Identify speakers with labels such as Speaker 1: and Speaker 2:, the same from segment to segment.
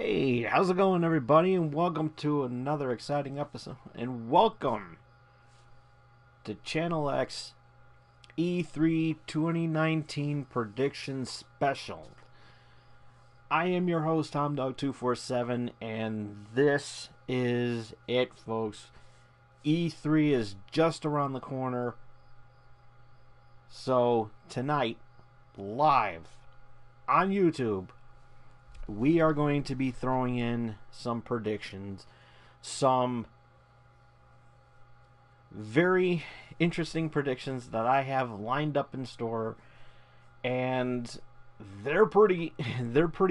Speaker 1: Hey, how's it going, everybody? And welcome to another exciting episode. And welcome to Channel X E3 2019 Prediction Special. I am your host, TomDog247, and this is it, folks. E3 is just around the corner. So, tonight, live on YouTube, we are going to be throwing in some predictions, some very interesting predictions that I have lined up in store, and they're pretty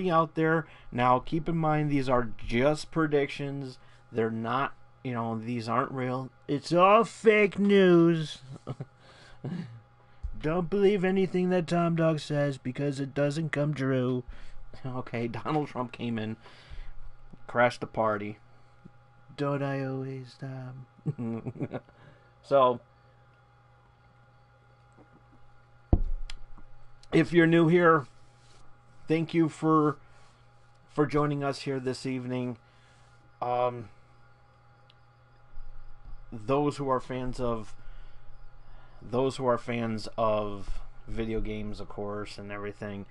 Speaker 1: out there. Now, keep in mind, these are just predictions. They're not, these aren't real. It's all fake news. Don't believe anything that Tom Dog says because it doesn't come true. Okay, Donald Trump came in, crashed the party. Don't I always, So, if you're new here, thank you for joining us here this evening. Those who are fans of video games, of course, and everything,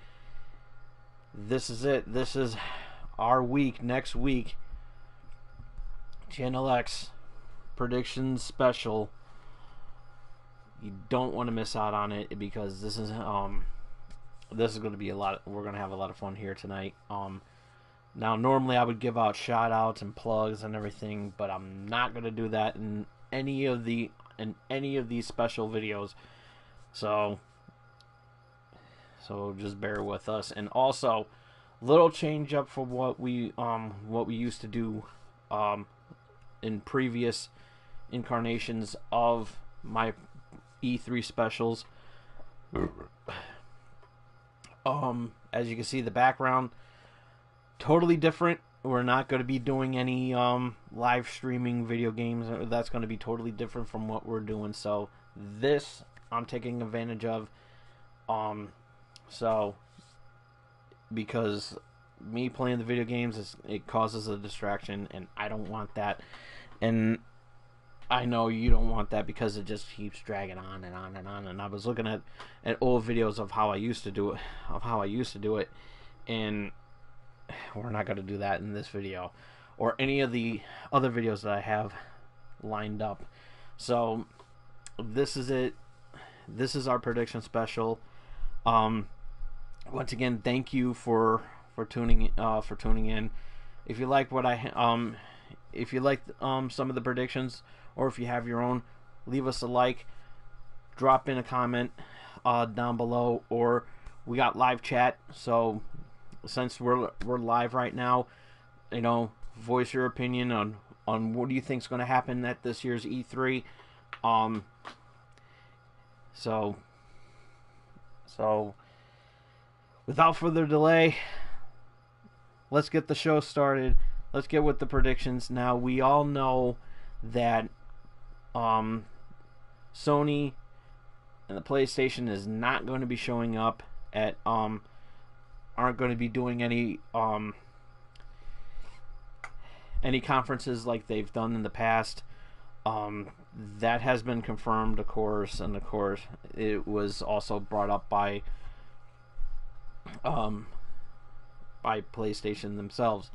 Speaker 1: this is it. This is our week. Next week, Channel X predictions special. You don't want to miss out on it because this is going to be a lot. We're going to have a lot of fun here tonight. Now, normally I would give out shout outs and plugs and everything, but I'm not going to do that in any of these special videos. So just bear with us. And also, little change up for what we used to do in previous incarnations of my E3 specials. As you can see, the background totally different. We're not going to be doing any live streaming video games. That's going to be totally different from what we're doing. So this I'm taking advantage of. So because me playing the video games, it causes a distraction, and I don't want that. And I know you don't want that because it just keeps dragging on and on and on. And I was looking at old videos of how I used to do it, and we're not going to do that in this video or any of the other videos that I have lined up. So this is it. This is our prediction special. Once again, thank you for tuning in. If you like some of the predictions, or if you have your own, leave us a like, drop in a comment down below, or we got live chat. So since we're live right now, voice your opinion on what do you think is going to happen at this year's E3. So without further delay, let's get the show started. Let's get with the predictions. Now, we all know that Sony and the PlayStation is not going to be showing up at aren't going to be doing any conferences like they've done in the past. That has been confirmed, of course, and of course it was also brought up by PlayStation themselves.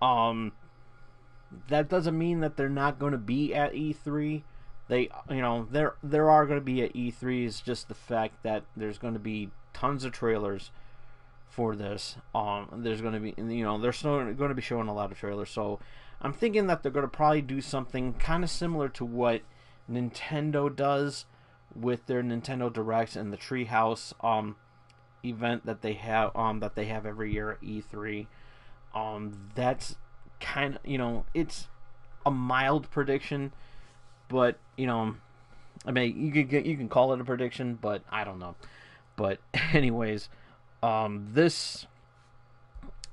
Speaker 1: That doesn't mean that they're not going to be at E3. There are going to be at E3. It's just the fact that there's going to be tons of trailers for this. There's going to be, they're still going to be showing a lot of trailers. So I'm thinking that they're going to probably do something kind of similar to what Nintendo does with their Nintendo Directs and the Treehouse event that they have every year at E3. That's kind of, it's a mild prediction, but you can call it a prediction, but I don't know. But anyways,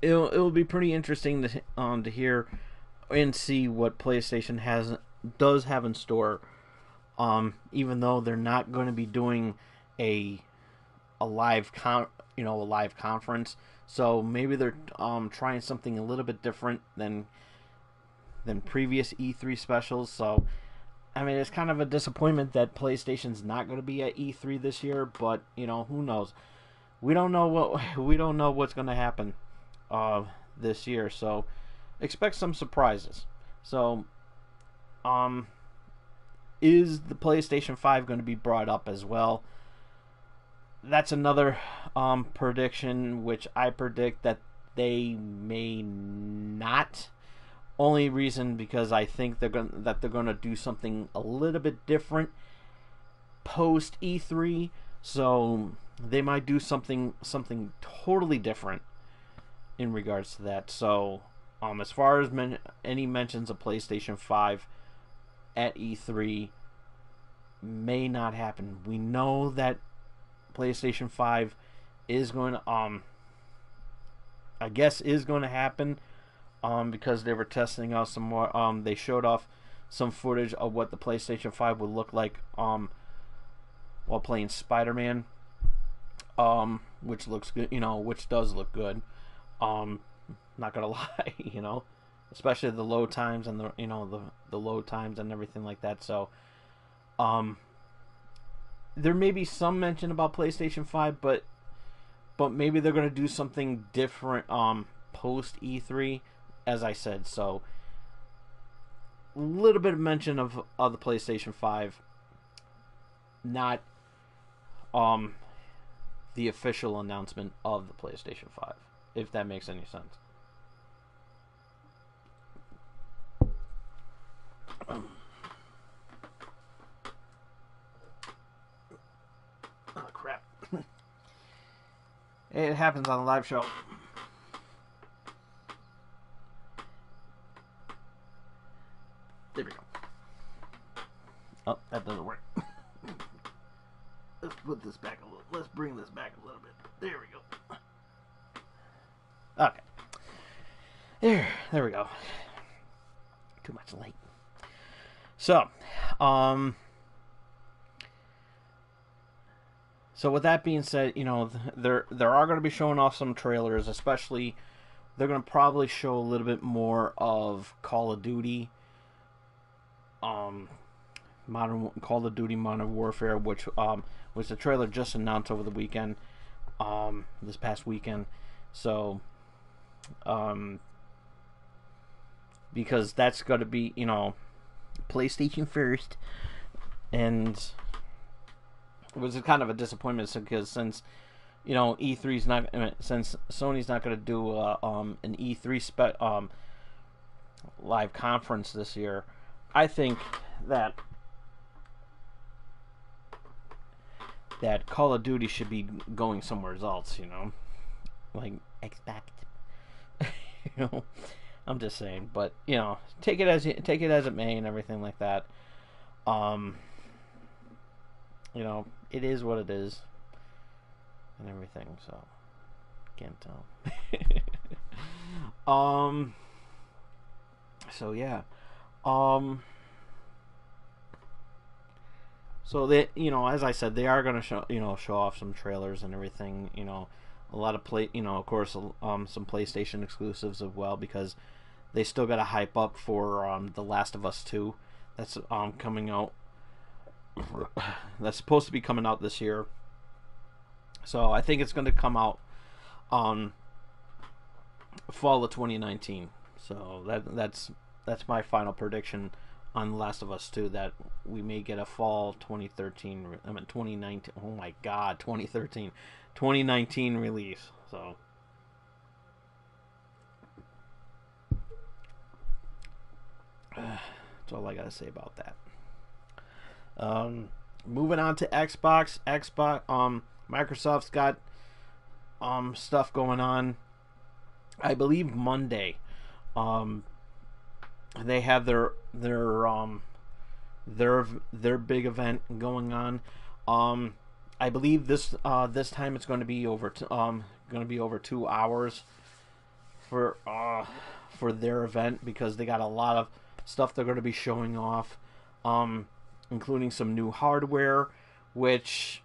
Speaker 1: it'll be pretty interesting to hear and see what PlayStation does have in store. Even though they're not going to be doing a live a live conference. So maybe they're trying something a little bit different than previous E3 specials. So I mean, it's kind of a disappointment that PlayStation's not going to be at E3 this year, but who knows? We don't know what's going to happen this year, so expect some surprises. So is the PlayStation 5 going to be brought up as well? That's another prediction, which I predict that they may not. Only reason because I think they're going to do something a little bit different post E3. So they might do something totally different in regards to that. So as far as any mentions of PlayStation 5 at E3 may not happen. We know that PlayStation 5 is going to is going to happen because they were testing out some more. They showed off some footage of what the PlayStation 5 would look like while playing Spider-Man, which looks good, which does look good. Not gonna lie, especially the load times and the load times and everything like that. So there may be some mention about PlayStation 5, but maybe they're gonna do something different post E3, as I said. So a little bit of mention of the PlayStation 5, not the official announcement of the PlayStation 5, if that makes any sense. Oh crap. It happens on a live show. There we go. Oh, that doesn't work. Let's put this back a little. Let's bring this back a little bit. There we go. Okay. There we go. Too much light. So, so with that being said, there are going to be showing off some trailers, especially they're going to probably show a little bit more of Call of Duty, Call of Duty Modern Warfare, which was the trailer just announced over the weekend, this past weekend. So, because that's going to be, PlayStation first, and it was kind of a disappointment because since E3's not, since Sony's not going to do an E3 live conference this year, I think that Call of Duty should be going somewhere else, like Xbox. I'm just saying, but take it as it may and everything like that. It is what it is and everything, so can't tell. So yeah. So they, as I said, they are going to show off some trailers and everything. A lot of of course, some PlayStation exclusives as well, because they still got to hype up for The Last of Us 2. That's coming out. That's supposed to be coming out this year. So I think it's going to come out on fall of 2019. So that's my final prediction on The Last of Us 2, that we may get a fall 2019. Oh my God, 2019 release. So that's all I gotta say about that. Moving on to Xbox. Microsoft's got stuff going on. I believe Monday. They have their big event going on. I believe this time it's going to be over 2 hours for their event, because they got a lot of stuff they're going to be showing off, including some new hardware, which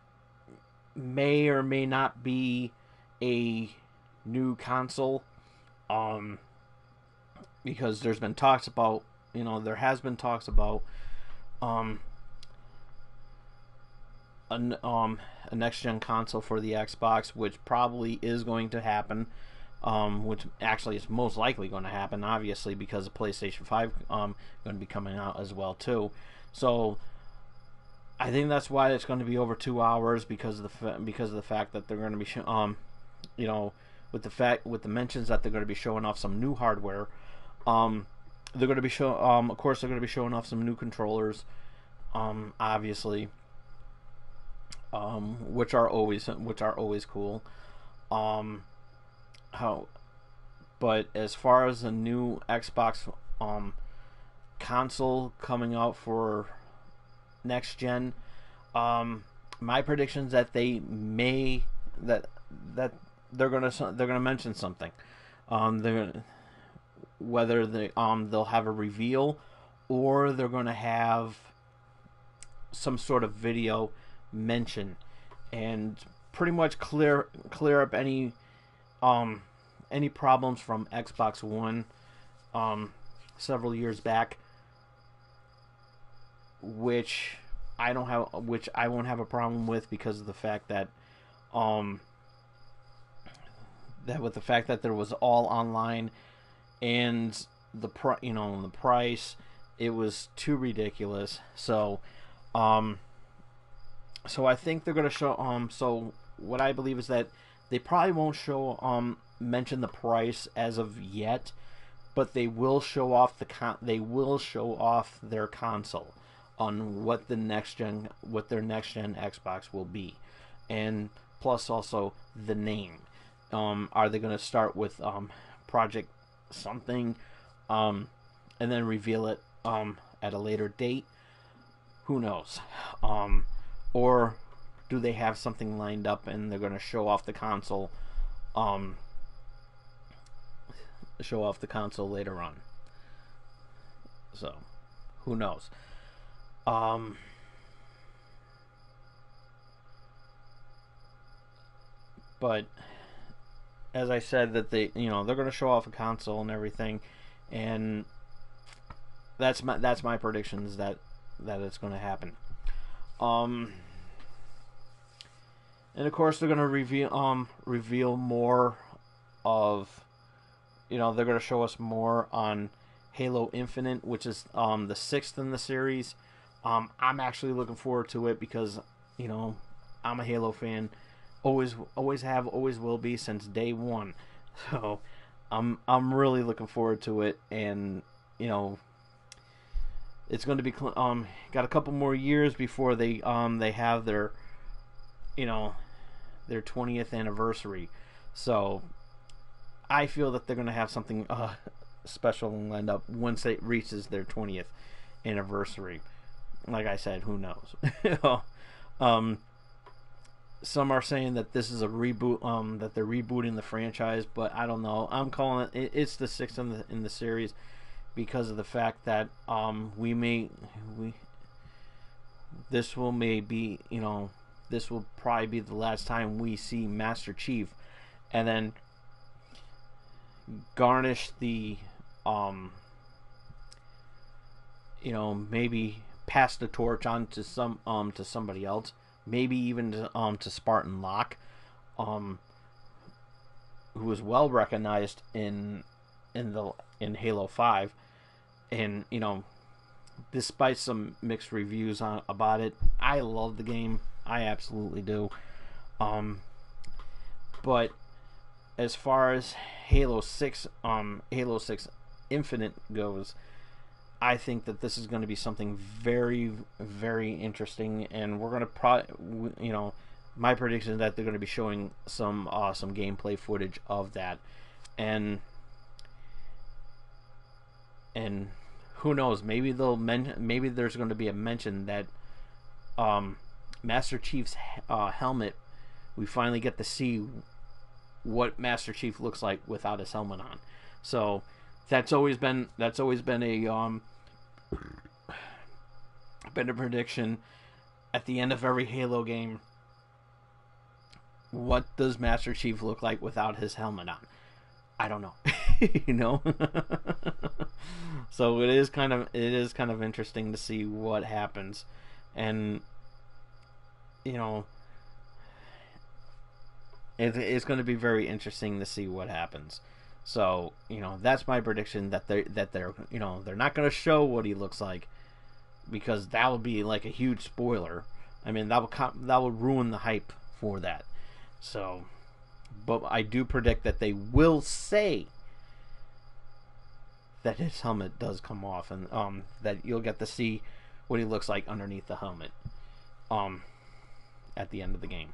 Speaker 1: may or may not be a new console, because there's been talks about, there has been talks about a next gen console for the Xbox, which probably is going to happen. Which actually is most likely going to happen, obviously, because the PlayStation 5 going to be coming out as well too. So I think that's why it's going to be over 2 hours, because of the fact that they're going to be with the mentions that they're going to be showing off some new hardware. They're going to be of course they're going to be showing off some new controllers, obviously, which are always cool. But as far as the new Xbox console coming out for next gen, my predictions that they're gonna mention something. Whether they'll have a reveal, or they're gonna have some sort of video mention, and pretty much clear up any problems from Xbox One several years back, which I won't have a problem with, because of the fact that the fact that there was all online, and the price, it was too ridiculous. So I think they're going to show so what I believe is that they probably won't mention the price as of yet, but they will show off their console, on what their next gen Xbox will be, and plus also the name. Are they going to start with Project something, and then reveal it at a later date? Who knows? Or do they have something lined up and they're going to show off the console later on? So who knows? But as I said, that they're going to show off a console and everything, and that's my predictions that it's going to happen. And of course they're going to reveal more of, they're going to show us more on Halo Infinite, which is the 6th in the series. I'm actually looking forward to it, because I'm a Halo fan, always have, always will be, since day one. So I'm really looking forward to it, and it's going to be got a couple more years before they have their 20th anniversary. So I feel that they're going to have something special lined up once it reaches their 20th anniversary. Like I said, who knows? Some are saying that this is a reboot, that they're rebooting the franchise, but I don't know. I'm calling it's the 6th in the series, because of the fact that this will probably be the last time we see Master Chief, and then garnish the maybe pass the torch on to somebody else, maybe even to Spartan Locke, who was well recognized in Halo 5, and despite some mixed reviews about it, I love the game. I absolutely do. But as far as Halo 6 Infinite goes, I think that this is going to be something very, very interesting, and we're going to my prediction is that they're going to be showing some gameplay footage of that, and who knows, maybe maybe there's going to be a mention that Master Chief's helmet, we finally get to see what Master Chief looks like without his helmet on. So that's always been a prediction at the end of every Halo game. what does Master Chief look like without his helmet on? I don't know. You know. So it is kind of interesting to see what happens, and you know, it's going to be very interesting to see what happens. So you know, that's my prediction, that they're you know, they're not going to show what he looks like, because that would be like a huge spoiler. I mean, that would ruin the hype for that. So, but I do predict that they will say that his helmet does come off, and that you'll get to see what he looks like underneath the helmet at the end of the game.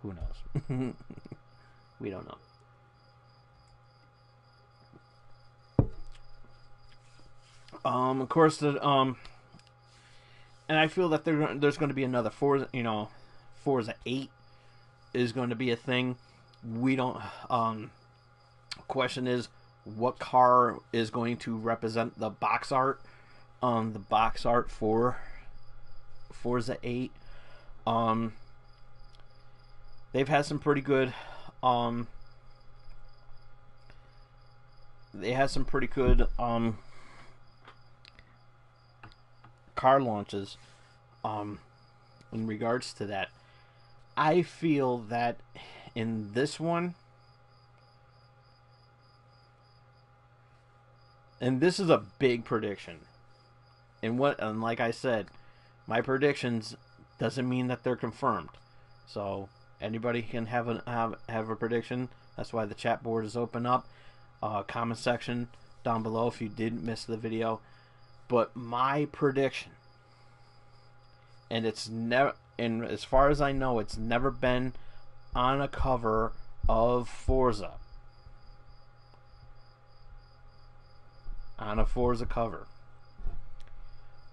Speaker 1: Who knows? We don't know. Of course, and I feel that there's going to be another Forza 8 is going to be a thing. We don't. Question is, what car is going to represent the box art? The box art for Forza 8. They've had some pretty good. They had some pretty good car launches. In regards to that, I feel that in this one, and this is a big prediction, and like I said, my predictions doesn't mean that they're confirmed. So anybody can have a prediction. That's why the chat board is open up. Comment section down below if you did miss the video. But my prediction, and it's never, and as far as I know, it's never been on a cover of Forza. On a Forza cover,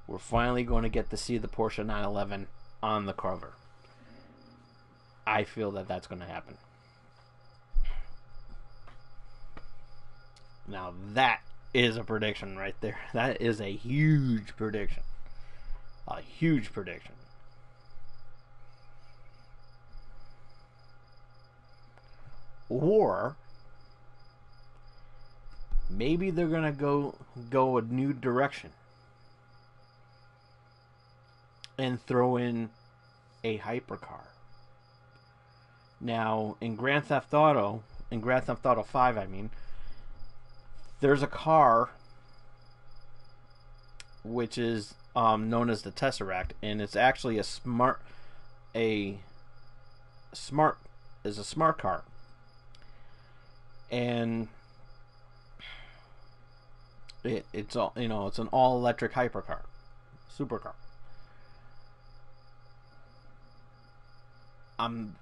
Speaker 1: we're finally going to get to see the Porsche 911 on the cover. I feel that that's going to happen. Now that is a prediction right there. That is a huge prediction. A huge prediction. Or maybe they're gonna go a new direction and throw in a hypercar. Now in Grand Theft Auto 5, I mean, there's a car which is known as the Tesseract, and it's actually a smart car, and it's all, you know, it's an all electric hypercar, supercar.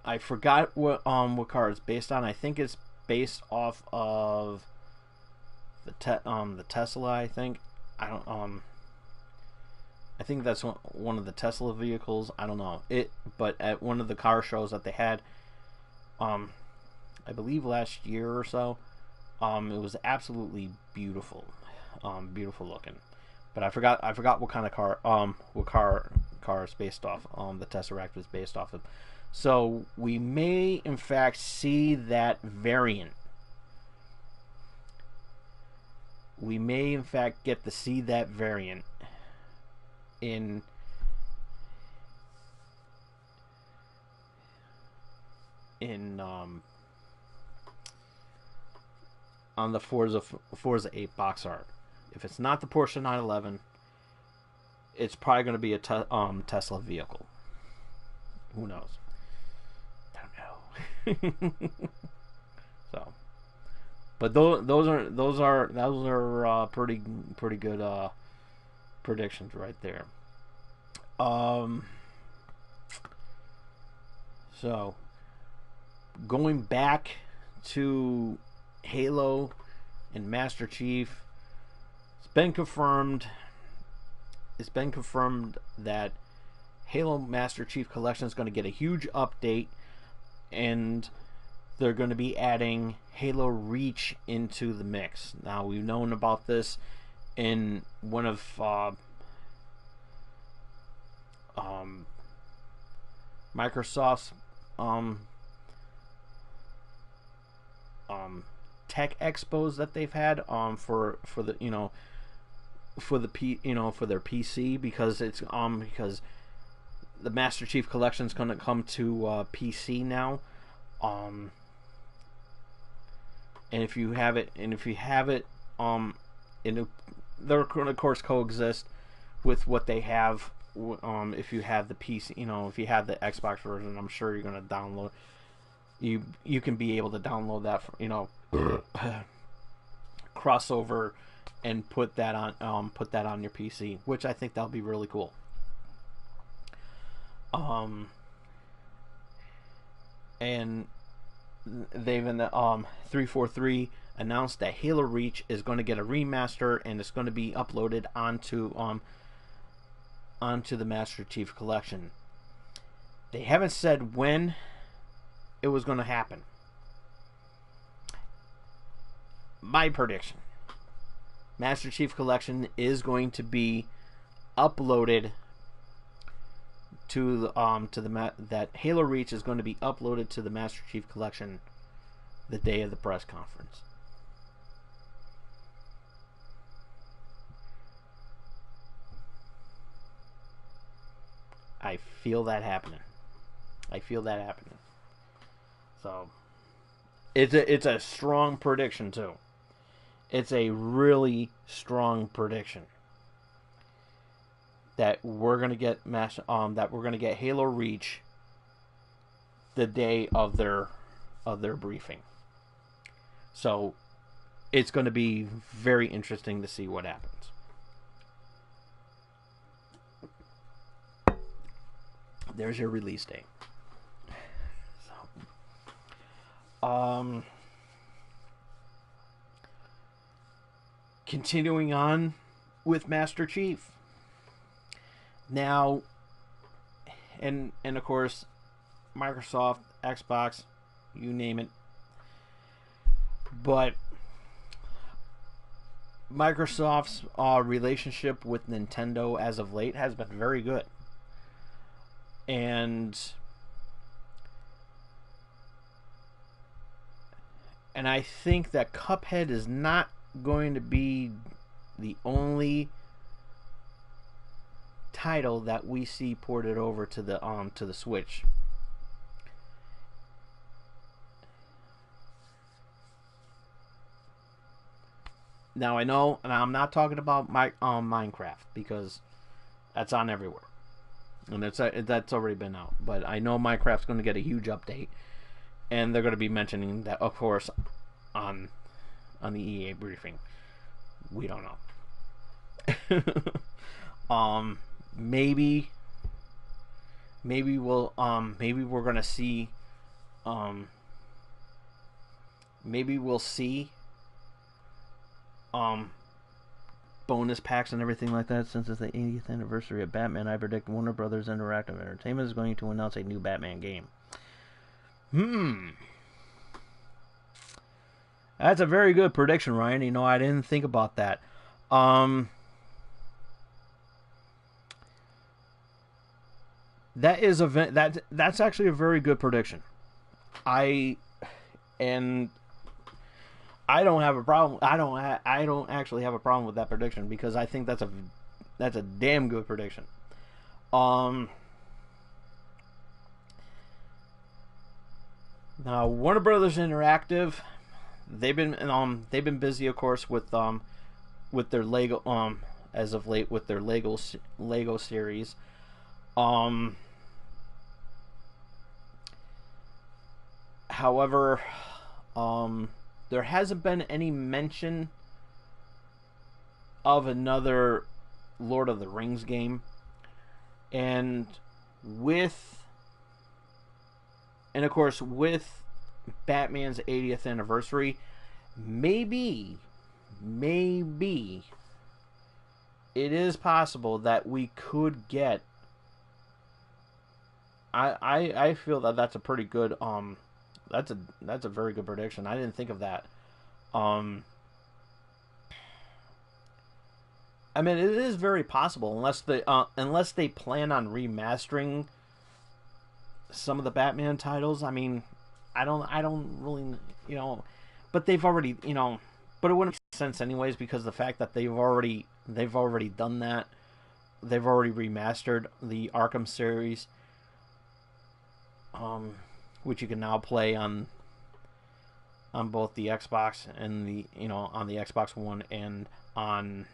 Speaker 1: I forgot what car it's based on. I think it's based off of the Tesla. I think I think that's one of the Tesla vehicles. I don't know it, but at one of the car shows that they had, I believe last year or so, it was absolutely beautiful, beautiful looking. But I forgot what kind of car, car is based off. The Tesseract was based off of. So we may in fact see that variant. We may in fact get to see that variant in on the Forza 8 box art. If it's not the Porsche 911, it's probably going to be a Tesla vehicle. Who knows? Don't know. So, but those are pretty good predictions right there. So going back to Halo and Master Chief, it's been confirmed that Halo Master Chief Collection is going to get a huge update, and they're going to be adding Halo Reach into the mix. Now, we've known about this in one of Microsoft's tech expos that they've had for the for their PC, because it's because the Master Chief Collection is going to come to PC now. And if you have it, they're going to of course coexist with what they have. If you have the PC, if you have the Xbox version, I'm sure you're going to download. You can be able to download that, crossover, and put that on your PC, which I think that'll be really cool. And they've in the 343 announced that Halo Reach is going to get a remaster, and it's going to be uploaded onto the Master Chief Collection. They haven't said when it was going to happen. My prediction: Master Chief Collection is going to be uploaded to that Halo Reach is going to be uploaded to the Master Chief Collection the day of the press conference. I feel that happening. So it's a strong prediction too. It's a really strong prediction that we're gonna get Halo Reach the day of their briefing. So it's going to be very interesting to see what happens. There's your release date. So, continuing on with Master Chief. Now, and of course, Microsoft, Xbox, you name it. But Microsoft's relationship with Nintendo as of late has been very good. And I think that Cuphead is not going to be the only title that we see ported over to the Switch. Now I know, and I'm not talking about Minecraft, because that's on everywhere, and that's already been out. But I know Minecraft's going to get a huge update, and they're going to be mentioning that, of course, on the EA briefing. We don't know. Maybe we're gonna see. Maybe we'll see. Bonus packs and everything like that. Since it's the 80th anniversary of Batman, I predict Warner Brothers Interactive Entertainment is going to announce a new Batman game. That's a very good prediction, Ryan. I didn't think about that. That's actually a very good prediction. I don't have a problem. I don't actually have a problem with that prediction, because I think that's a damn good prediction. Now Warner Brothers Interactive, they've been busy, of course, with their Lego as of late, with their Lego series. However, there hasn't been any mention of another Lord of the Rings game. And of course, with Batman's 80th anniversary, maybe it is possible that we could get. I feel that that's a pretty good that's a very good prediction. I didn't think of that. I mean, it is very possible, unless they plan on remastering some of the Batman titles. I mean, I don't really, but they've already, but it wouldn't make sense anyways because the fact that they've already done that. They've already remastered the Arkham series, which you can now play on both the Xbox and on the Xbox One and on.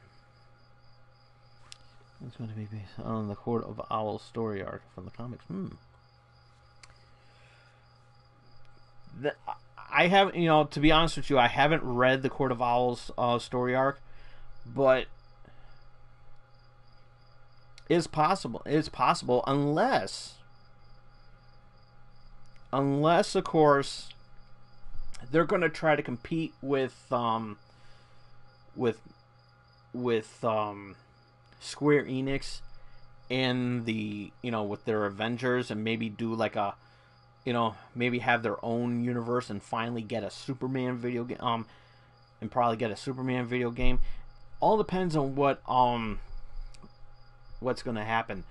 Speaker 1: It's going to be based on the Court of Owls story arc from the comics. I have, to be honest with you, I haven't read the Court of Owls story arc, but it's possible. It's possible unless, of course, they're going to try to compete with Square Enix and the with their Avengers, and maybe do like a maybe have their own universe and finally get a Superman video game and probably get a Superman video game. All depends on what's going to happen.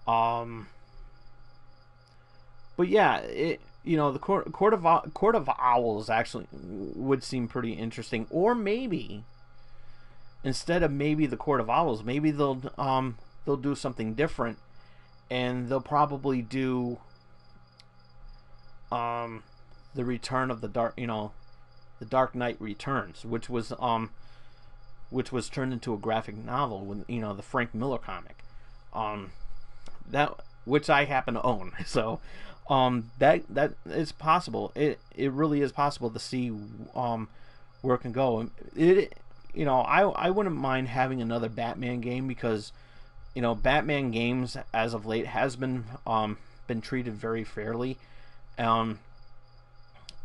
Speaker 1: But yeah, the Court of Owls actually would seem pretty interesting. Or maybe instead of the Court of Owls, maybe they'll do something different, and they'll probably do the Return of the Dark, the Dark Knight Returns, which was turned into a graphic novel with the Frank Miller comic, that which I happen to own. So that is possible. It really is possible to see where it can go. I wouldn't mind having another Batman game because Batman games as of late has been treated very fairly, and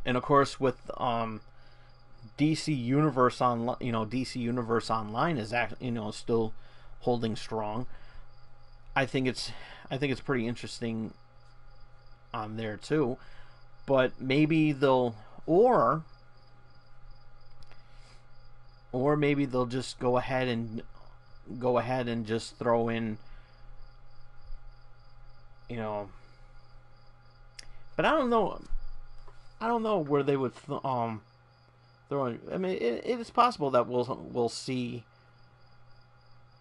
Speaker 1: of course with DC Universe Online is actually still holding strong. I think it's pretty interesting on there too, but maybe they'll or maybe they'll just go ahead and just throw in but I don't know where they would throw in. I mean, it is possible that we'll see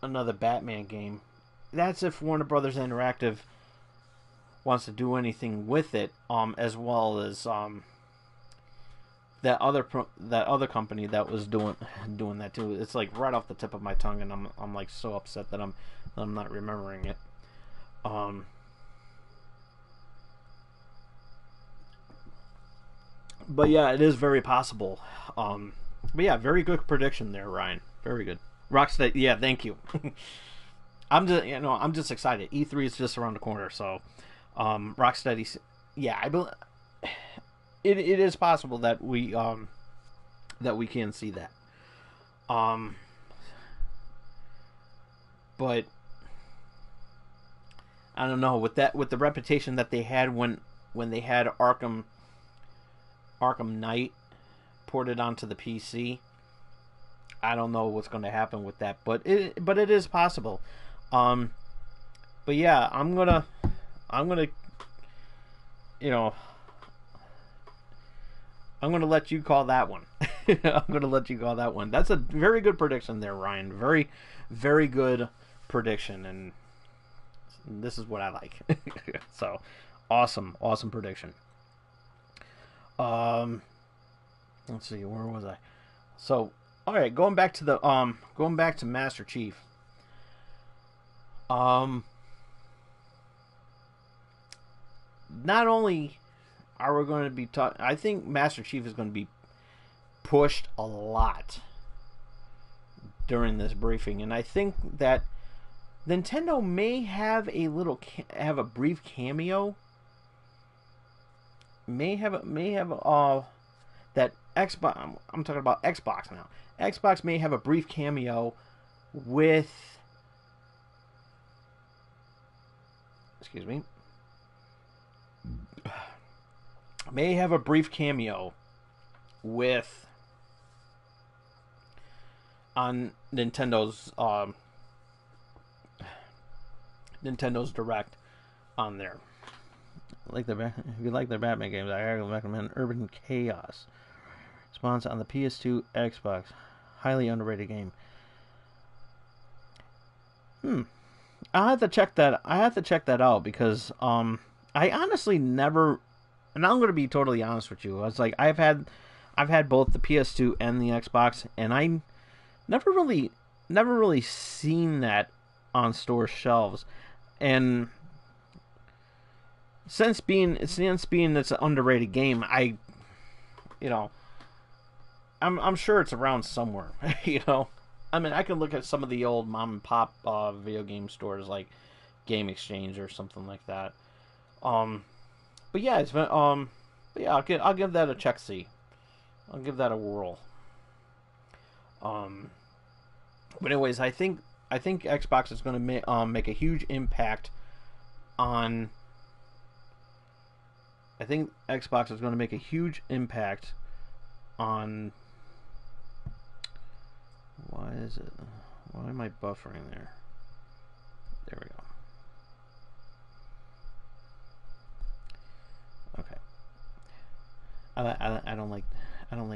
Speaker 1: another Batman game. That's if Warner Brothers Interactive wants to do anything with it, as well as that other company that was doing that too. It's like right off the tip of my tongue, and I'm like so upset that I'm not remembering it. But yeah, it is very possible. But yeah, very good prediction there, Ryan. Very good. Rocksteady, yeah, thank you. I'm just excited. E3 is just around the corner, so Rocksteady, yeah, it is possible that we can see that. But I don't know, with the reputation that they had when they had Arkham Knight ported onto the PC. I don't know what's going to happen with that, but it is possible. But yeah, I'm gonna let you call that one. I'm gonna let you call that one. That's a very good prediction there, Ryan. Very, very good prediction, and this is what I like. So, awesome prediction. Let's see, where was I? So, all right, going back to Master Chief. Not only are we going to be I think Master Chief is going to be pushed a lot during this briefing, and I think that Nintendo may have a brief cameo. May have that Xbox. I'm talking about Xbox now. Xbox may have a brief cameo with. Excuse me. May have a brief cameo with on Nintendo's Direct on there. If you like their Batman games, I recommend Urban Chaos. response on the PS2, Xbox. Highly underrated game. I have to check that. I have to check that out because I honestly never, and I'm going to be totally honest with you. I was like, I've had both the PS2 and the Xbox, and I never really seen that on store shelves. And since being it's an underrated game, I'm sure it's around somewhere. I mean, I can look at some of the old mom and pop video game stores like Game Exchange or something like that. But yeah, it's been but yeah, I'll give that a check. See, I'll give that a whirl. But anyways, I think Xbox is going to make a huge impact on. I think Xbox is going to make a huge impact on. Why is it? Why am I buffering there? There we go. Okay. I don't like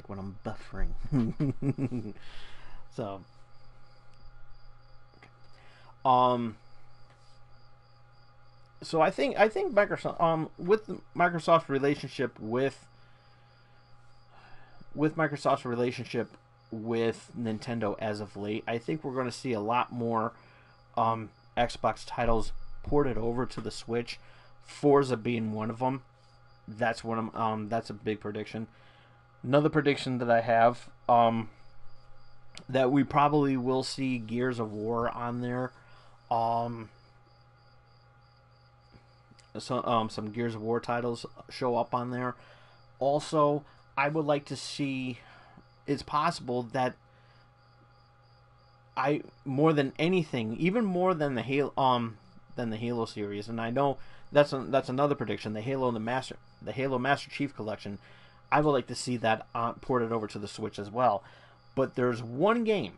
Speaker 1: when I'm buffering. So. Okay. So I think Microsoft with Microsoft's relationship with Nintendo as of late, I think we're going to see a lot more Xbox titles ported over to the Switch. Forza being one of them. That's that's a big prediction. Another prediction that I have that we probably will see Gears of War on there. Some Gears of War titles show up on there. Also, I would like to see. It's possible that more than anything, even more than the Halo series, and I know that's another prediction. The Halo Master Chief Collection. I would like to see that ported over to the Switch as well. But there's one game.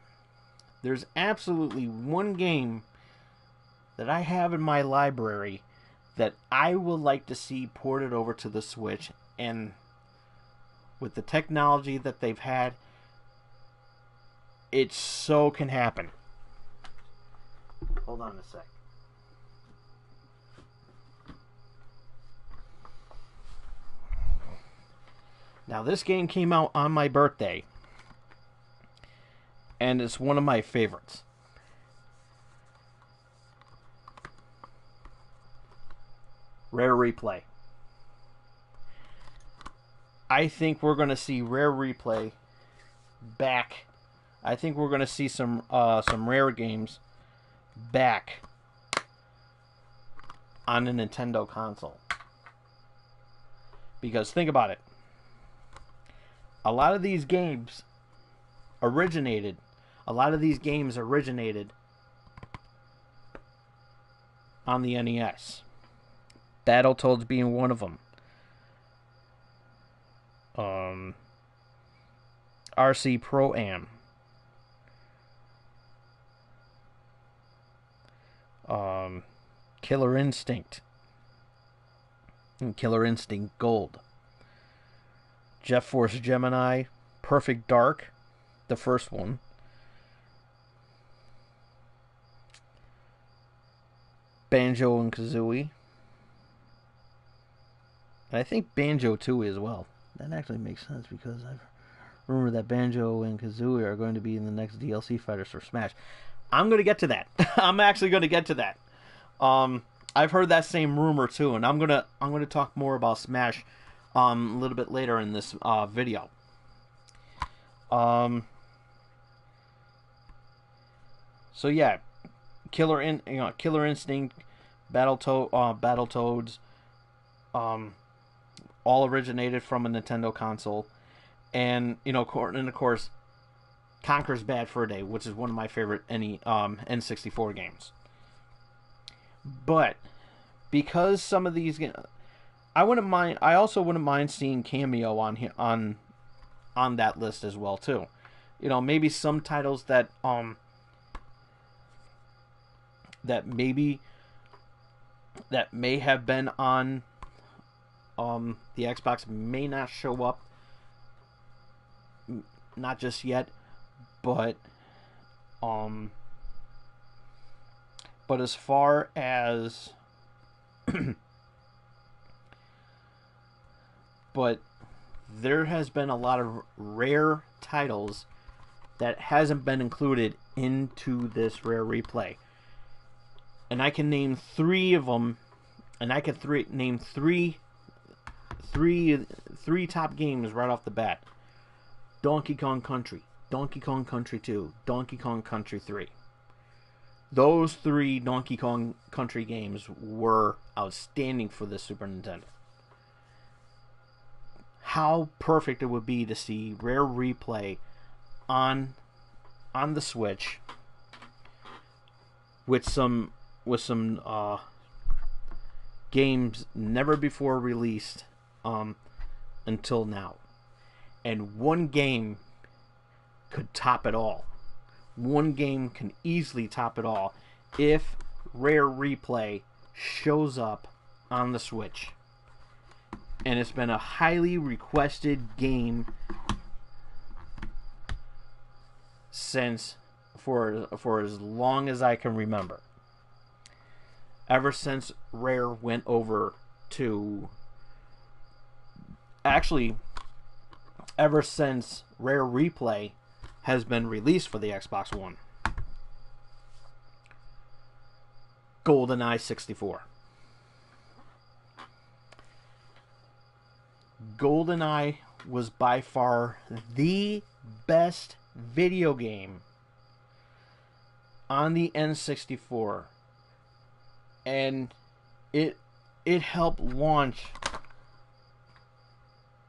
Speaker 1: There's absolutely one game that I have in my library that I would like to see ported over to the Switch, and with the technology that they've had, it so can happen. Hold on a sec. Now, this game came out on my birthday, and it's one of my favorites. Rare Replay. I think we're going to see Rare Replay back. I think we're going to see some Rare games back on a Nintendo console. Because think about it. A lot of these games originated on the NES. Battletoads being one of them. RC Pro-Am. Killer Instinct. And Killer Instinct Gold. Jet Force Gemini. Perfect Dark. The first one. Banjo and Kazooie. And I think Banjo-Tooie as well. That actually makes sense because I've rumored that Banjo and Kazooie are going to be in the next DLC fighters for Smash. I'm going to get to that. I'm actually going to get to that. I've heard that same rumor too, and I'm gonna talk more about Smash a little bit later in this video. So yeah, Killer Instinct, Battletoads, all originated from a Nintendo console, and of course, Conker's Bad Fur Day, which is one of my favorite N64 games. But because some of these, I also wouldn't mind seeing Cameo on that list as well too. Maybe some titles that may have been on the Xbox may not show up not just yet, but as far as but there has been a lot of rare titles that hasn't been included into this rare replay. And I can name 3 of them, and I can name three top games right off the bat. Donkey Kong Country, Donkey Kong Country 2, Donkey Kong Country 3. Those 3 Donkey Kong Country games were outstanding for the Super Nintendo. How perfect it would be to see Rare Replay on the Switch with some games never before released until now. And one game could top it all. One game can easily top it all if Rare Replay shows up on the Switch. And it's been a highly requested game since for as long as I can remember. Ever since Rare went over to... Actually, ever since Rare Replay has been released for the Xbox One. GoldenEye 64. GoldenEye was by far the best video game on the N64, and it helped launch.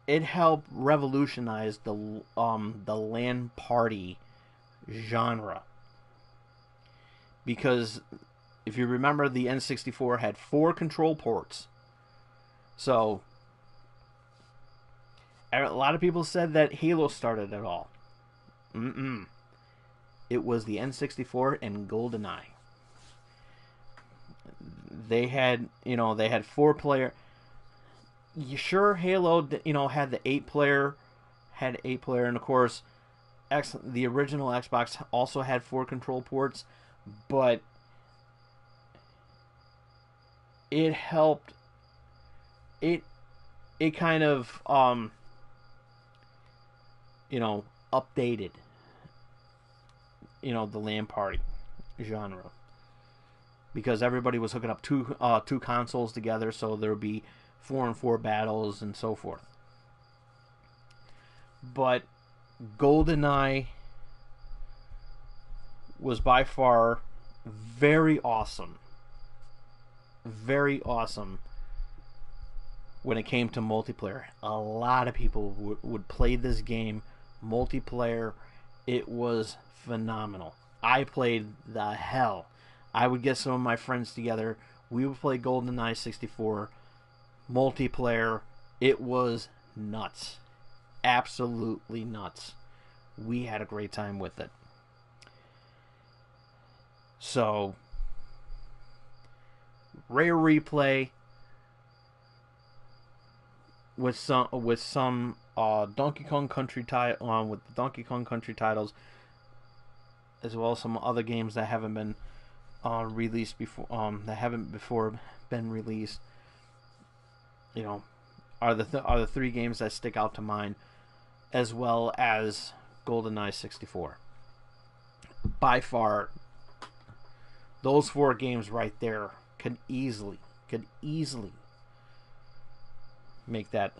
Speaker 1: It helped revolutionize the LAN party genre, because if you remember, the N64 had 4 control ports. So a lot of people said that Halo started it all. It was the N64 and GoldenEye. They had 4-player. Sure, Halo, had the 8-player, and of course, the original Xbox also had 4 control ports, but it helped. It kind of updated the LAN party genre, because everybody was hooking up two consoles together, so there would be 4-on-4 battles and so forth. But GoldenEye was by far very awesome when it came to multiplayer. A lot of people would play this game multiplayer. It was phenomenal. I played the hell. I would get some of my friends together. We would play GoldenEye 64 multiplayer. It was nuts. Absolutely nuts. We had a great time with it. So, Rare Replay with some Donkey Kong Country with the Donkey Kong Country titles, as well as some other games that haven't been released before, been released. Are the 3 games that stick out to mind, as well as GoldenEye 64. By far, those 4 games right there could easily make that.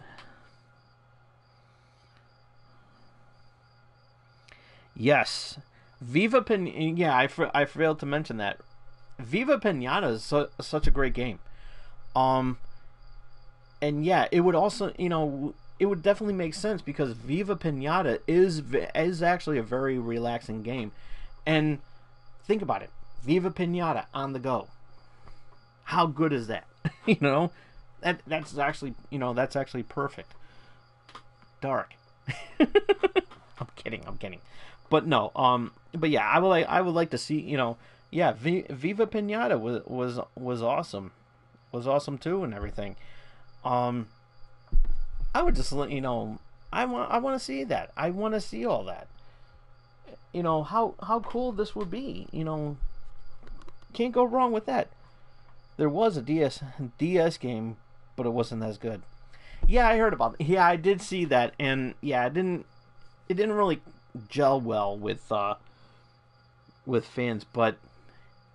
Speaker 1: Yes, Viva Piñata. Yeah, I failed to mention that. Viva Piñata is such a great game. And yeah, it would also, it would definitely make sense, because Viva Piñata is actually a very relaxing game. And think about it. Viva Piñata on the go. How good is that? That's actually perfect. Dark. I'm kidding. But no, but yeah, I would like to see, Viva Piñata was awesome. Was awesome too, and everything. I would just I want to see that. I want to see all that. You know how cool this would be. You know, can't go wrong with that. There was a DS game, but it wasn't as good. Yeah, I heard about it. Yeah, I did see that, and yeah, it didn't really gel well with fans, but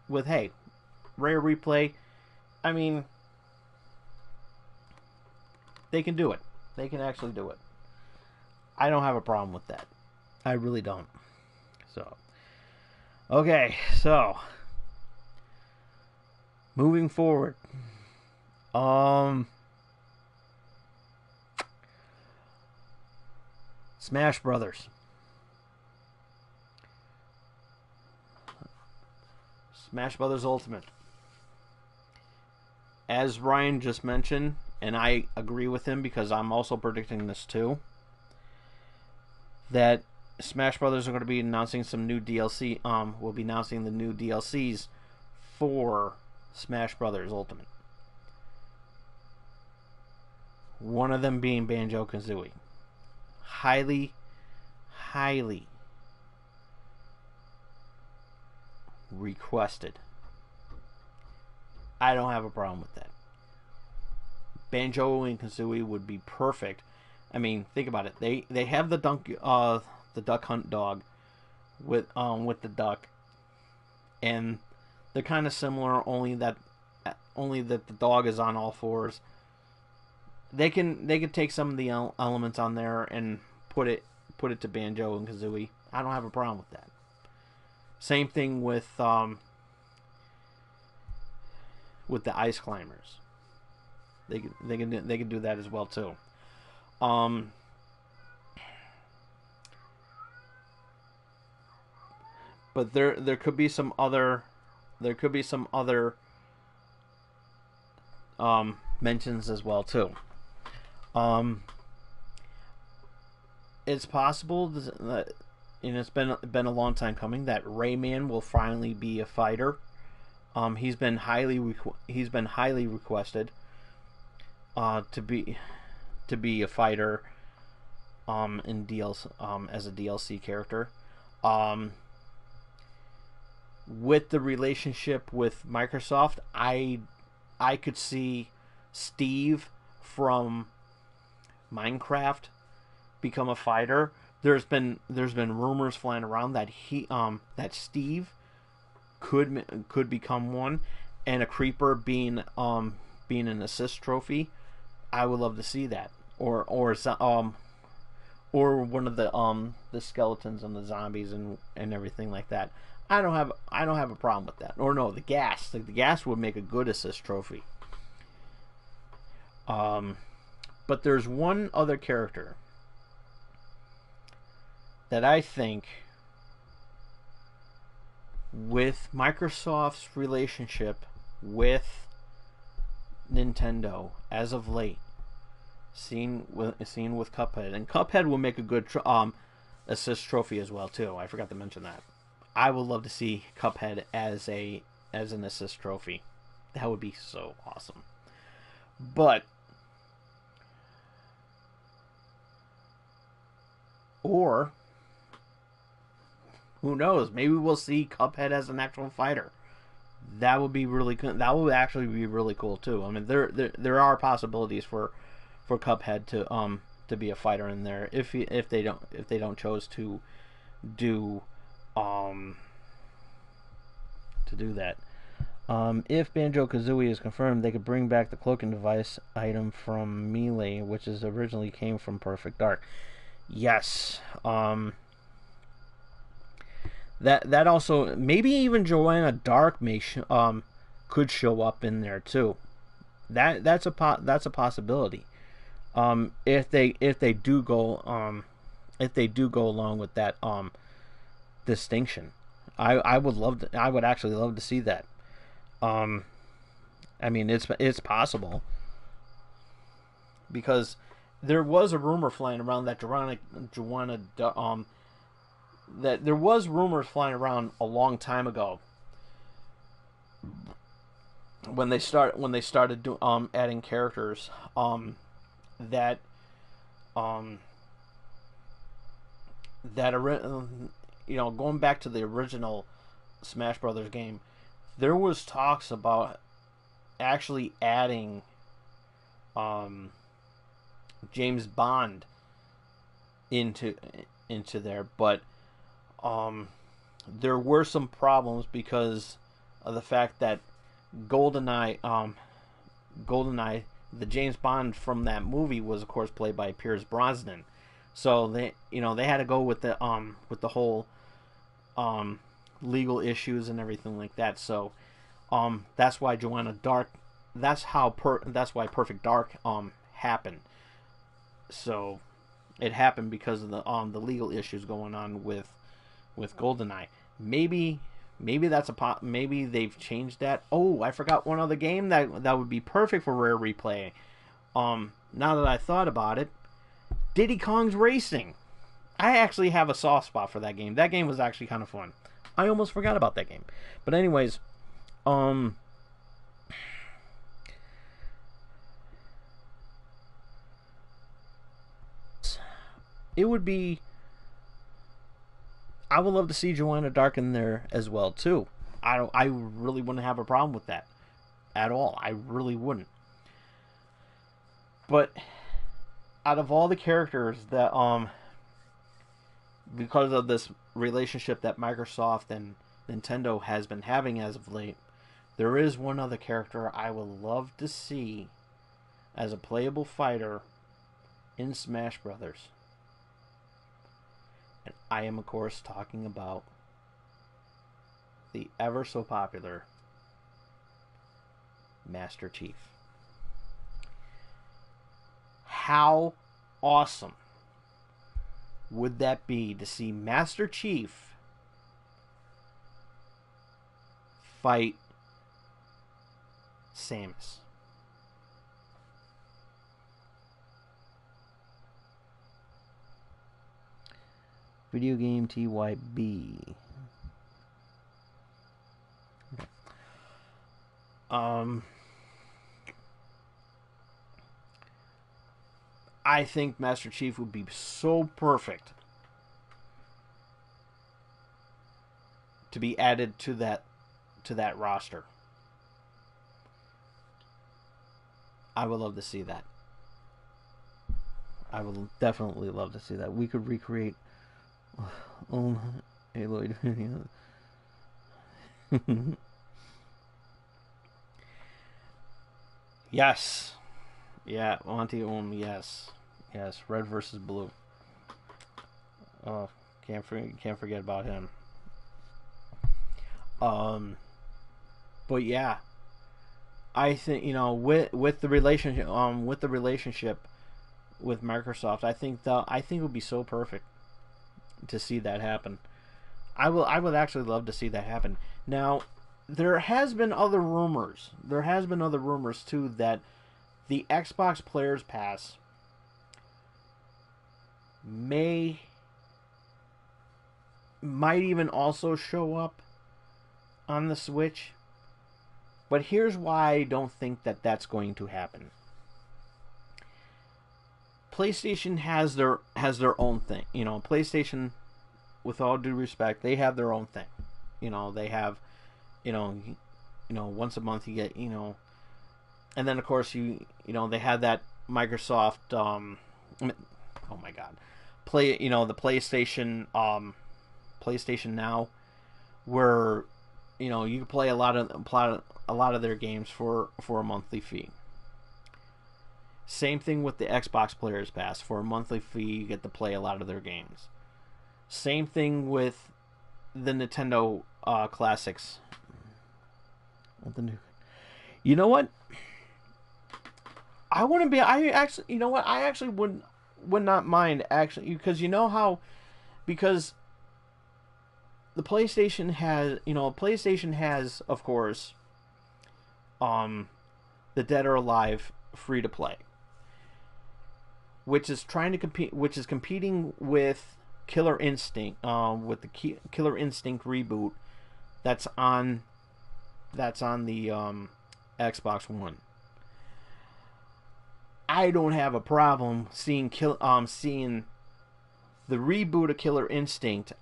Speaker 1: with hey, Rare Replay, I mean, they can do it. They can actually do it. I don't have a problem with that. I really don't. So, okay, so moving forward, Smash Brothers. Smash Brothers Ultimate. As Ryan just mentioned, and I agree with him because I'm also predicting this too, that Smash Brothers are going to be announcing some new DLC. Will be announcing the new DLCs for Smash Brothers Ultimate. One of them being Banjo-Kazooie. Highly, highly requested. I don't have a problem with that. Banjo and Kazooie would be perfect. I mean, think about it. They have the duck hunt dog with the duck, and they're kind of similar. Only that the dog is on all fours. They can take some of the elements on there and put it to Banjo and Kazooie. I don't have a problem with that. Same thing with the ice climbers. They can do that as well too. But there could be some other mentions as well too. It's possible that, and it's been a long time coming, that Rayman will finally be a fighter. He's been highly requested to be a fighter in DLC as a DLC character. With the relationship with Microsoft, I could see Steve from Minecraft become a fighter. There's been rumors flying around that that Steve could become one, and a creeper being an assist trophy. I would love to see that, or one of the skeletons and the zombies and everything like that. I don't have a problem with that. Or no, the gas would make a good assist trophy. But there's one other character that I think, with Microsoft's relationship with Nintendo as of late, seen with Cuphead, and Cuphead will make a good assist trophy as well too. I forgot to mention that. I would love to see Cuphead as an assist trophy. That would be so awesome. But or who knows? Maybe we'll see Cuphead as an actual fighter. That would be really good. That would actually be really cool too. I mean, there are possibilities for Cuphead to be a fighter in there if they don't choose to do that. If Banjo-Kazooie is confirmed, they could bring back the cloaking device item from Melee, which originally came from Perfect Dark. Yes. That also, maybe even Joanna Dark could show up in there too. That's a possibility. If they do go along with that distinction, I would actually love to see that. I mean, it's possible, because there was a rumor flying around that that there was rumors flying around a long time ago when they started adding characters, that that going back to the original Smash Brothers game, there was talks about actually adding James Bond into there, but there were some problems because of the fact that GoldenEye, the James Bond from that movie was of course played by Pierce Brosnan. So they had to go with the whole legal issues and everything like that. So that's why Joanna Dark. That's why Perfect Dark happened. So it happened because of the legal issues going on with GoldenEye. Maybe that's maybe they've changed that. Oh, I forgot one other game that would be perfect for Rare Replay. Now that I thought about it, Diddy Kong's Racing. I actually have a soft spot for that game. That game was actually kind of fun. I almost forgot about that game. But anyways, it would be... I would love to see Joanna Dark in there as well too. I really wouldn't have a problem with that at all. I really wouldn't. But out of all the characters that because of this relationship that Microsoft and Nintendo has been having as of late, there is one other character I would love to see as a playable fighter in Smash Brothers. And I am, of course, talking about the ever so popular Master Chief. How awesome would that be to see Master Chief fight Samus? Video game TYB. I think Master Chief would be so perfect to be added to that roster. I would love to see that. I would definitely love to see that. We could recreate Aloy video. Yes. Yeah, Monty yes. Yes, red versus blue. Oh, can't forget about him. But yeah, I think with the relationship with Microsoft, I think it would be so perfect to see that happen. I would actually love to see that happen. Now, there has been other rumors. There has been other rumors too that the Xbox Players Pass might even also show up on the Switch. But here's why I don't think that that's going to happen. PlayStation has their own thing. PlayStation, with all due respect, they have their own thing. They have, once a month you get, and then of course they have that Microsoft, oh my God, the PlayStation, PlayStation Now, where you can play a lot of their games for a monthly fee. Same thing with the Xbox Players Pass. For a monthly fee, you get to play a lot of their games. Same thing with the Nintendo Classics. You know what? I wouldn't be. I actually would not mind actually, because because the PlayStation has of course the Dead or Alive free to play, which is competing with Killer Instinct, with the Killer Instinct reboot that's on the Xbox One. I don't have a problem seeing the reboot of Killer Instinct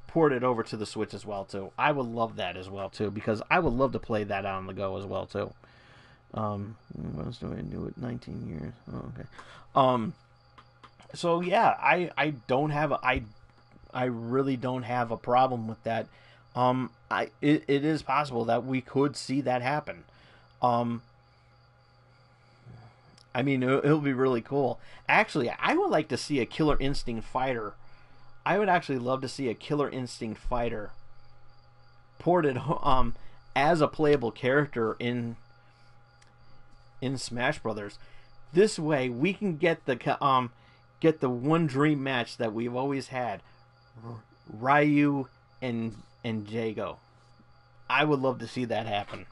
Speaker 1: ported over to the Switch as well too. I would love that as well too, because I would love to play that on the go as well too. What else do I do with 19 years? Oh, okay. So yeah, I really don't have a problem with that. It is possible that we could see that happen. I mean, it'll be really cool. Actually, I would like to see a Killer Instinct fighter. I would actually love to see a Killer Instinct fighter ported as a playable character in Smash Brothers. This way, we can get the one dream match that we've always had: Ryu and Jago. I would love to see that happen.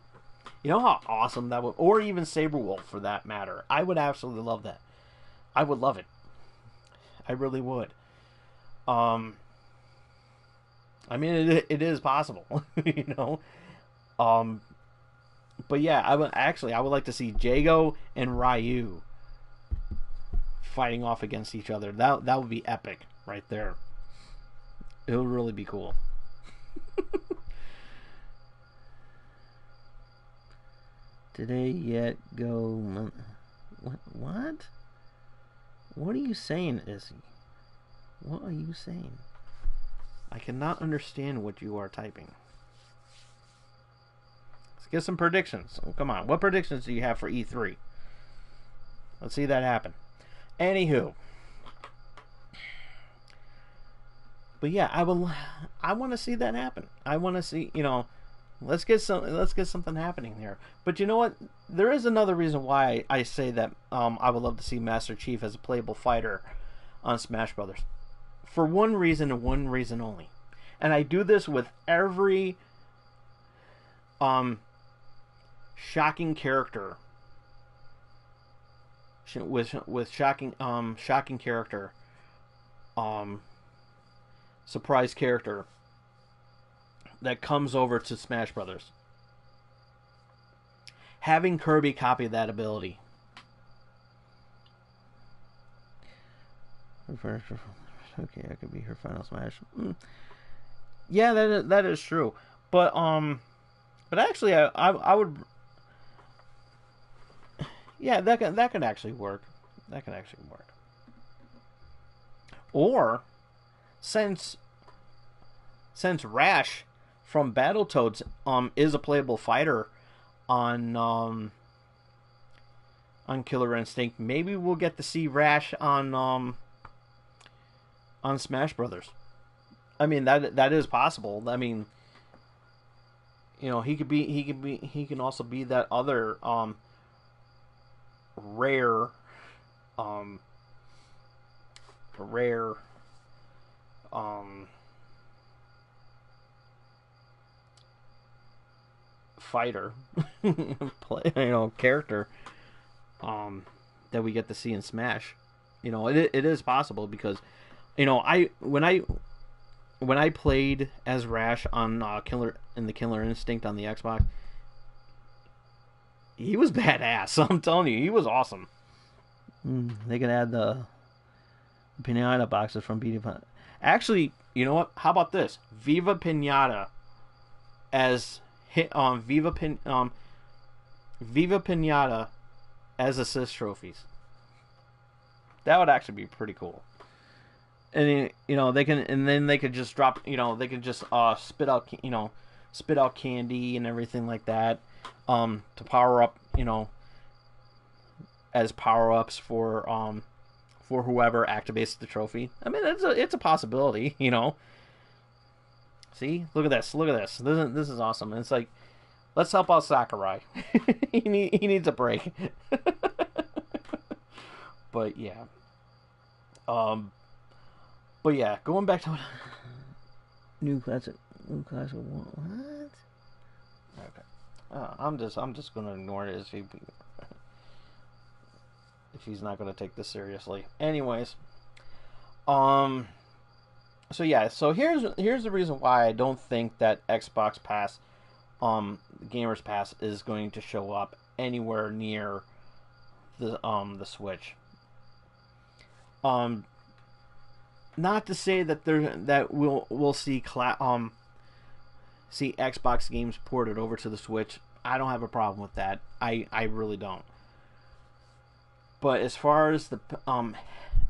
Speaker 1: You know how awesome that would, or even Saberwolf for that matter. I would absolutely love that. I would love it. I really would. I mean, it is possible, you know. But yeah, I would like to see Jago and Ryu fighting off against each other. That would be epic right there. It would really be cool. Today yet go. What? What are you saying, Izzy? What are you saying? I cannot understand what you are typing. Let's get some predictions. Oh, come on. What predictions do you have for E3? Let's see that happen. Anywho. But yeah, I want to see that happen. I want to see, you know, let's get something happening there. But you know what? There is another reason why I say that I would love to see Master Chief as a playable fighter on Smash Brothers. For one reason and one reason only. And I do this with every shocking character. With shocking character. Surprise character that comes over to Smash Brothers. Having Kirby copy that ability. Okay, that could be her final Smash. Yeah, that is true. But actually, I would. Yeah, that could actually work. That could actually work. Or since Rash from Battletoads is a playable fighter on Killer Instinct, maybe we'll get to see Rash on Smash Brothers. I mean, that is possible. I mean, you know, he can also be that other rare fighter character that we get to see in Smash. You know, it is possible because, you know, when I played as Rash on Killer Instinct on the Xbox, he was badass. I'm telling you, he was awesome. They can add the Piñata boxes from Viva. Actually, you know what? How about this? Viva Piñata as Viva Piñata as assist trophies. That would actually be pretty cool. And you know, they could just drop, you know, they could just spit out candy and everything like that to power up, you know, as power ups for whoever activates the trophy. I mean, it's a possibility, you know. See, look at this. This is awesome. And it's like, let's help out Sakurai. he needs a break. But yeah. But yeah, going back to what new classic what? Okay. I'm just gonna ignore it if he's not gonna take this seriously. Anyways. So yeah, so here's the reason why I don't think that Xbox Pass, Gamers Pass is going to show up anywhere near the Switch. not to say that we'll see see Xbox games ported over to the Switch. I don't have a problem with that. I really don't. But as far as the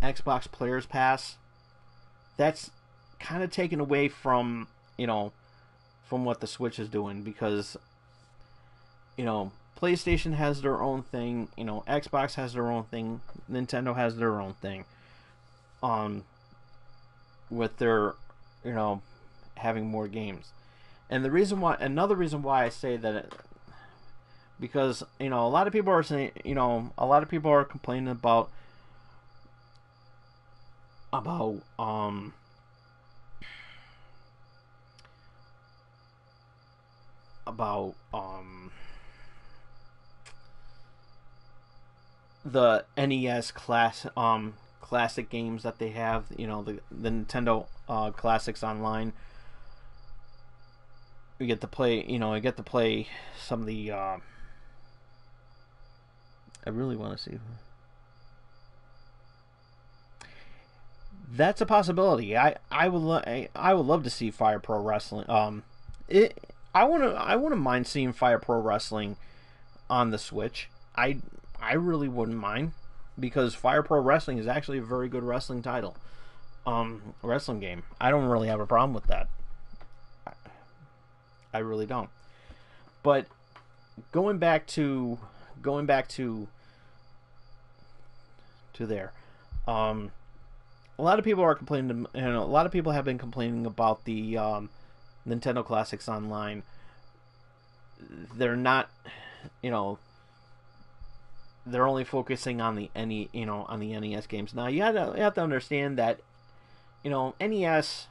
Speaker 1: Xbox Players Pass, that's kind of taken away from from what the Switch is doing, because PlayStation has their own thing, Xbox has their own thing, Nintendo has their own thing. With their having more games. And another reason why I say that, because a lot of people are saying, a lot of people are complaining about the NES classic games that they have, the Nintendo Classics Online. You get to play some of the I really want to see. That's a possibility. I would love to see Fire Pro Wrestling. I wouldn't mind seeing Fire Pro Wrestling on the Switch. I really wouldn't mind, because Fire Pro Wrestling is actually a very good wrestling title, wrestling game. I don't really have a problem with that. I really don't. But going back to there, a lot of people are complaining, and a lot of people have been complaining about the Nintendo Classics Online. They're not, they're only focusing on the on the NES games. Now you have to understand that NES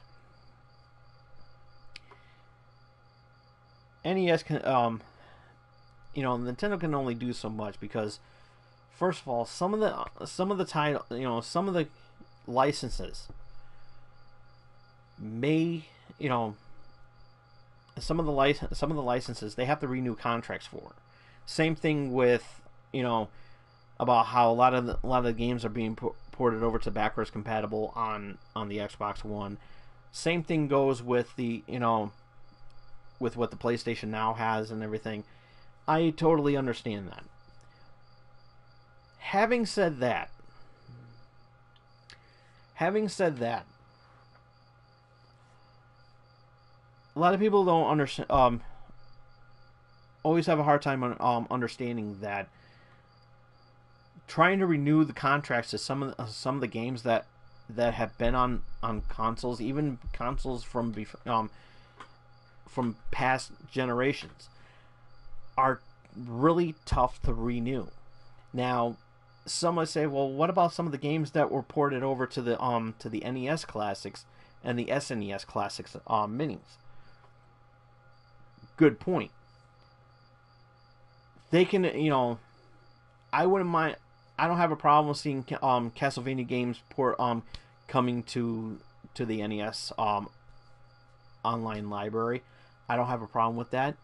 Speaker 1: can Nintendo can only do so much, because first of all, some of the title, some of the licenses may, some of the licenses they have to renew contracts for. Same thing with about how a lot of the games are being ported over to backwards compatible on the Xbox One. Same thing goes with the with what the PlayStation Now has and everything. I totally understand that. Having said that, a lot of people don't understand. Always have a hard time understanding that trying to renew the contracts to some of the games that have been on consoles, even consoles from past generations, are really tough to renew. Now, some might say, well, what about some of the games that were ported over to the NES Classics and the SNES Classics minis? Good point. They can, I wouldn't mind. I don't have a problem seeing Castlevania games coming to the NES online library. I don't have a problem with that.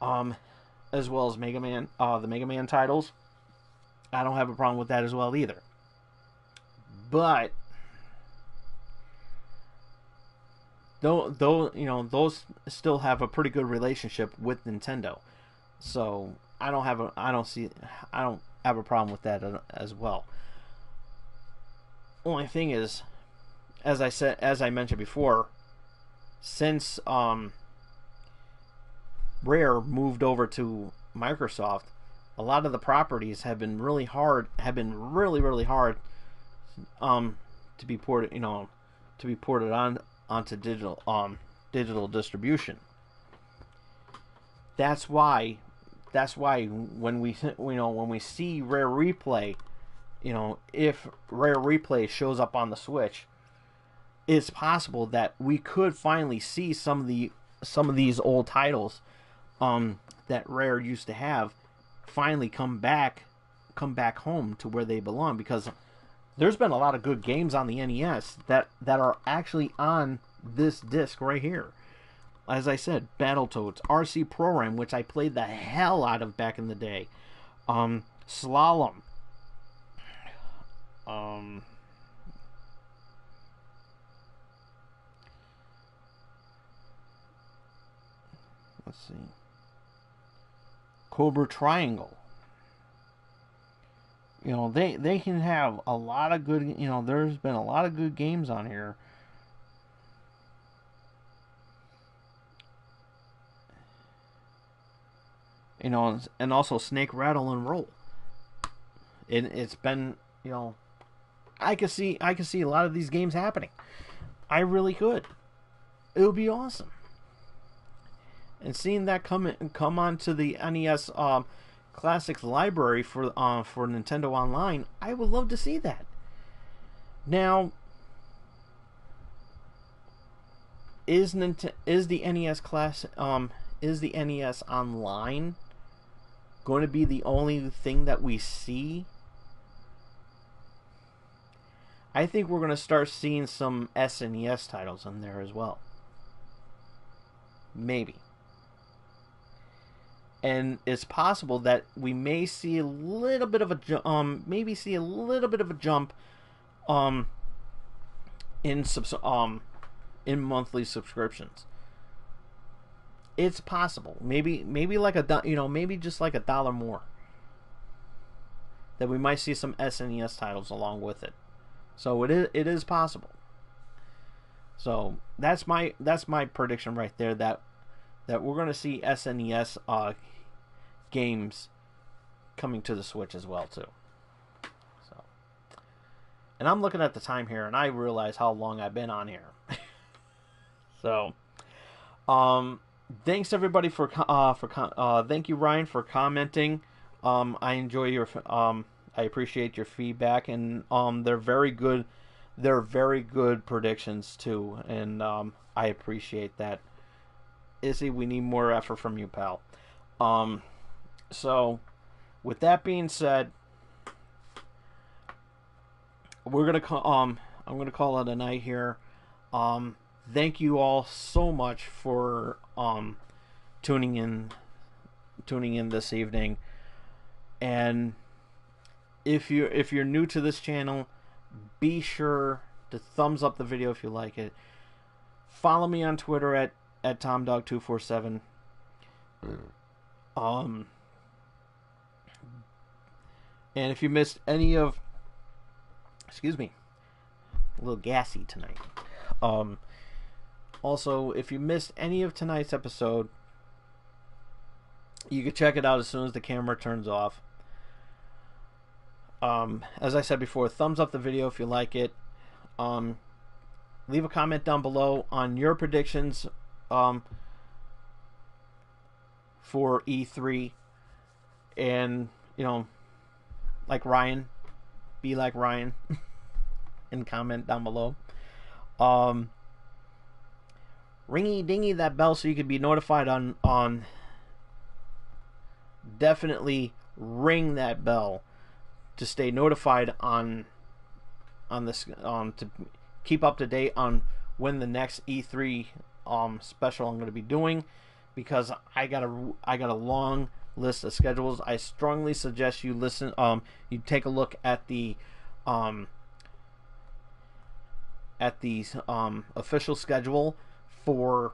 Speaker 1: As well as Mega Man, the Mega Man titles. I don't have a problem with that as well either. But those still have a pretty good relationship with Nintendo. So I don't have a problem with that as well. Only thing is, as I mentioned before, since Rare moved over to Microsoft, a lot of the properties have been really hard to be ported onto digital distribution. That's why when we see Rare Replay, if Rare Replay shows up on the Switch, it's possible that we could finally see some of these old titles that Rare used to have finally come back home to where they belong, because there's been a lot of good games on the NES that are actually on this disc right here. As I said, Battletoads, RC Pro-Am, which I played the hell out of back in the day, Slalom, let's see, Cobra Triangle. You know, they can have a lot of good, you know, there's been a lot of good games on here. You know, and also Snake Rattle and Roll. It's been, you know, I could see a lot of these games happening. I really could. It would be awesome. And seeing that come onto the NES Classics library for Nintendo Online, I would love to see that. Now, is the NES Online going to be the only thing that we see? I think we're going to start seeing some SNES titles in there as well. Maybe. And it's possible that we may see a little bit of a jump in monthly subscriptions. It's possible. Maybe like maybe just like $1 more. That we might see some SNES titles along with it. So it is possible. So that's my prediction right there, that we're going to see SNES games coming to the Switch as well too. So, and I'm looking at the time here, and I realize how long I've been on here. So, thanks everybody for thank you, Ryan, for commenting. I enjoy your I appreciate your feedback, and they're very good. They're very good predictions too, and I appreciate that. Izzy, we need more effort from you, pal. So, with that being said, we're gonna I'm gonna call it a night here. Thank you all so much for tuning in this evening, and if you're new to this channel, be sure to thumbs up the video if you like it. Follow me on Twitter at TomDog247. And if you missed any of, excuse me, a little gassy tonight. Also, if you missed any of tonight's episode, you can check it out as soon as the camera turns off. As I said before, thumbs up the video if you like it. Leave a comment down below on your predictions for E3, and like Ryan, be like Ryan and comment down below. Ringy dingy that bell so you can be notified on definitely ring that bell to stay notified on this, to keep up to date on when the next E3 special I'm going to be doing, because I got a long list of schedules. I strongly suggest you you take a look at the official schedule for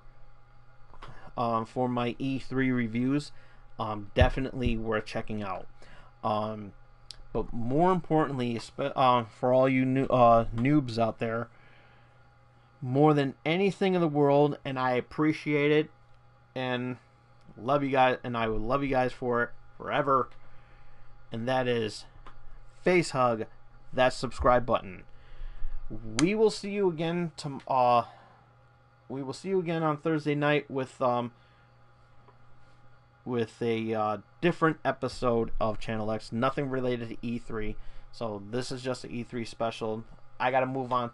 Speaker 1: my E3 reviews. Definitely worth checking out. But more importantly, for all you noobs out there, more than anything in the world, and I appreciate it and love you guys, and I would love you guys for it forever, and that is face hug that subscribe button. We will see you again on Thursday night with a different episode of Channel X, nothing related to E3. So this is just an E3 special. I got to move on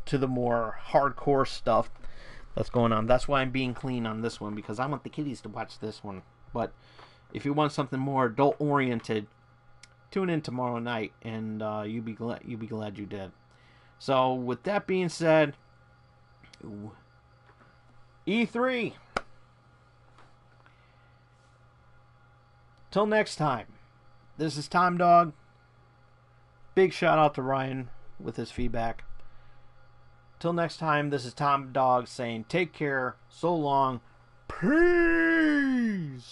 Speaker 1: to the more hardcore stuff that's going on. That's why I'm being clean on this one, because I want the kiddies to watch this one. But if you want something more adult oriented, tune in tomorrow night, and you'll be glad you did. So with that being said, E3. Till next time, this is Tom Dog. Big shout out to Ryan with his feedback. Till next time, this is Tom Dog saying take care, so long, Peace.